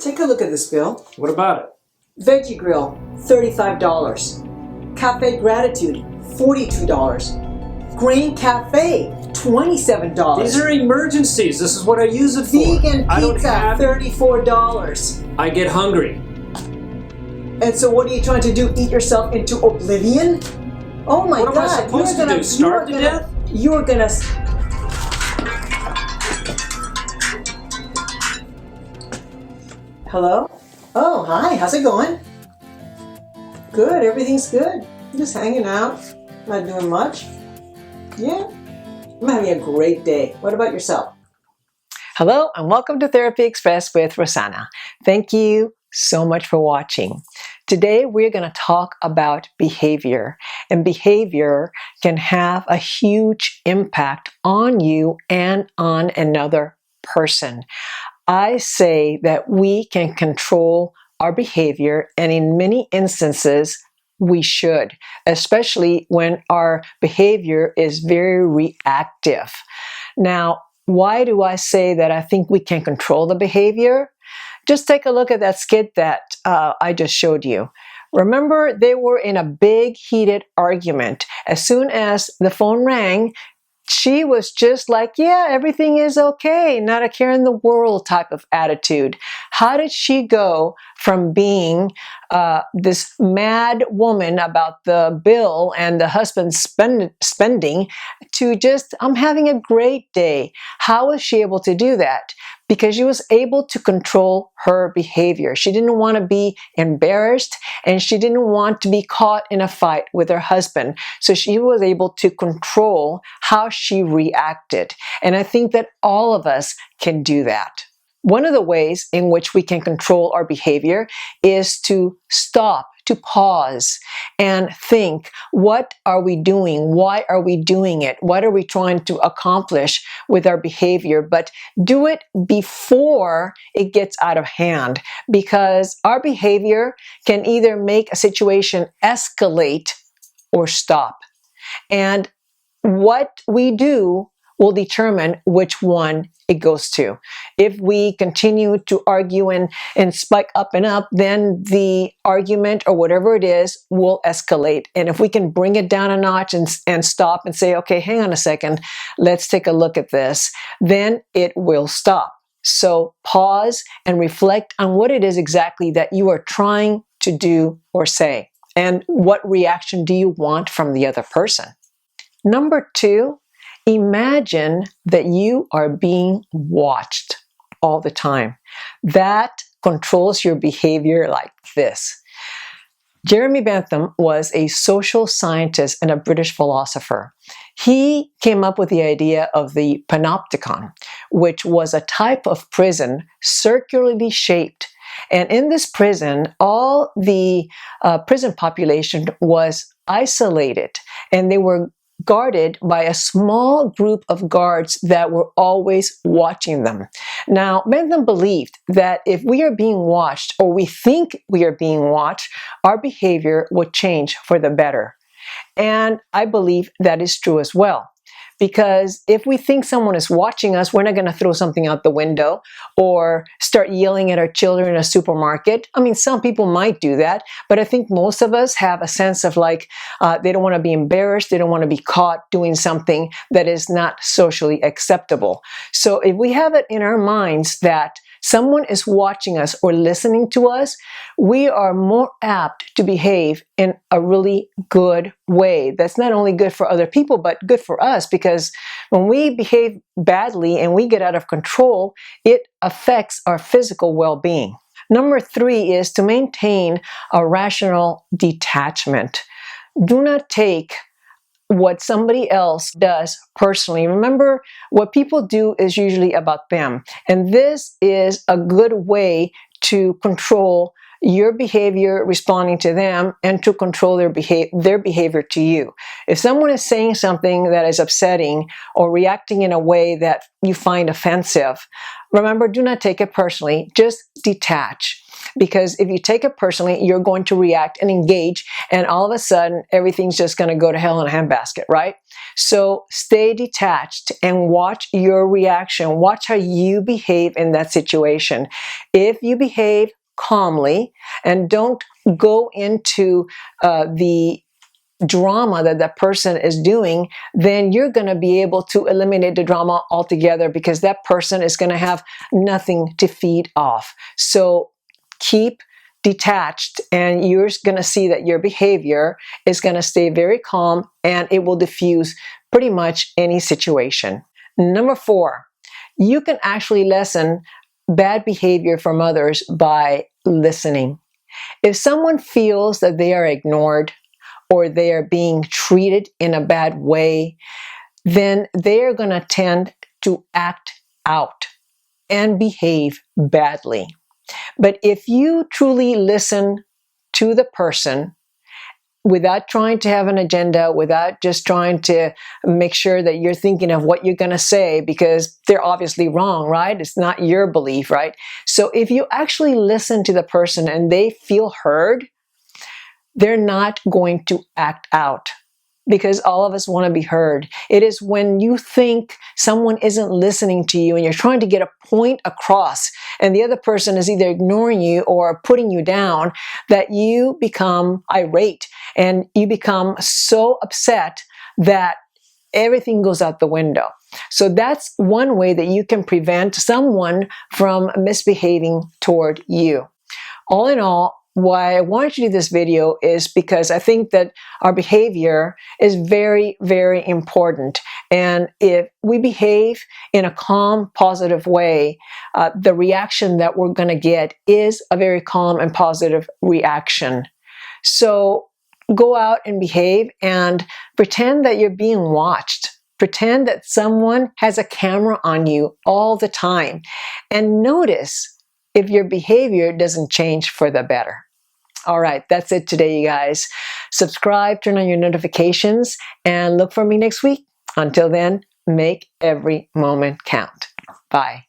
Take a look at this bill. What about it? Veggie Grill, $35. Cafe Gratitude, $42. Grain Cafe, $27. These are emergencies. This is what I use it for. Vegan I don't Pizza, have... $34. I get hungry. And so what are you trying to do? Eat yourself into oblivion? Oh my What God. am I supposed to do? Starve to death? You're gonna... Hello? Oh, hi. How's it going? Good. Everything's good. Just hanging out. Not doing much. Yeah. I'm having a great day. What about yourself? Hello, and welcome to Therapy Express with Rosanna. Thank you so much for watching. Today, we're going to talk about behavior. And behavior can have a huge impact on you and on another person. I say that we can control our behavior, and in many instances, we should, especially when our behavior is very reactive. Now, why do I say that I think we can control the behavior? Just take a look at that skit that I just showed you. Remember, they were in a big heated argument. As soon as the phone rang, she was just like, yeah, everything is okay, not a care in the world type of attitude. How did she go from being this mad woman about the bill and the husband spending to just, I'm having a great day? How was she able to do that? Because she was able to control her behavior. She didn't want to be embarrassed, and she didn't want to be caught in a fight with her husband. So she was able to control how she reacted. And I think that all of us can do that. One of the ways in which we can control our behavior is to stop, to pause and think, what are we doing? Why are we doing it? What are we trying to accomplish with our behavior? But do it before it gets out of hand, because our behavior can either make a situation escalate or stop. And what we do will determine which one it goes to. If we continue to argue and spike up and up, then the argument or whatever it is will escalate. And if we can bring it down a notch and stop and say, okay, hang on a second, let's take a look at this, then it will stop. So pause and reflect on what it is exactly that you are trying to do or say. And what reaction do you want from the other person? Number 2, imagine that you are being watched all the time. That controls your behavior like this. Jeremy Bentham was a social scientist and a British philosopher. He came up with the idea of the Panopticon, which was a type of prison circularly shaped. And in this prison, all the prison population was isolated, and they were guarded by a small group of guards that were always watching them. Now, Bentham believed that if we are being watched, or we think we are being watched, our behavior would change for the better. And I believe that is true as well. Because if we think someone is watching us, we're not going to throw something out the window or start yelling at our children in a supermarket. I mean, some people might do that, but I think most of us have a sense of like, they don't want to be embarrassed. They don't want to be caught doing something that is not socially acceptable. So if we have it in our minds that someone is watching us or listening to us, we are more apt to behave in a really good way. That's not only good for other people, but good for us, because when we behave badly and we get out of control, it affects our physical well-being. Number 3 is to maintain a rational detachment. Do not take what somebody else does personally. Remember, what people do is usually about them. And this is a good way to control your behavior responding to them and to control their behavior to you. If someone is saying something that is upsetting or reacting in a way that you find offensive, remember, do not take it personally. Just detach. Because if you take it personally, you're going to react and engage, and all of a sudden, everything's just going to go to hell in a handbasket, right? So stay detached and watch your reaction. Watch how you behave in that situation. If you behave calmly and don't go into the drama that person is doing, then you're going to be able to eliminate the drama altogether, because that person is going to have nothing to feed off. So keep detached, and you're going to see that your behavior is going to stay very calm, and it will diffuse pretty much any situation. Number 4, you can actually lessen bad behavior from others by listening. If someone feels that they are ignored or they are being treated in a bad way, then they are going to tend to act out and behave badly. But if you truly listen to the person without trying to have an agenda, without just trying to make sure that you're thinking of what you're going to say, because they're obviously wrong, right? It's not your belief, right? So if you actually listen to the person and they feel heard, they're not going to act out, because all of us want to be heard. It is when you think someone isn't listening to you and you're trying to get a point across and the other person is either ignoring you or putting you down that you become irate and you become so upset that everything goes out the window. So that's one way that you can prevent someone from misbehaving toward you. All in all, why I wanted to do this video is because I think that our behavior is very, very important. And if we behave in a calm, positive way, the reaction that we're going to get is a very calm and positive reaction. So go out and behave and pretend that you're being watched. Pretend that someone has a camera on you all the time. And notice if your behavior doesn't change for the better. All right, that's it today, you guys. Subscribe, turn on your notifications, and look for me next week. Until then, make every moment count. Bye.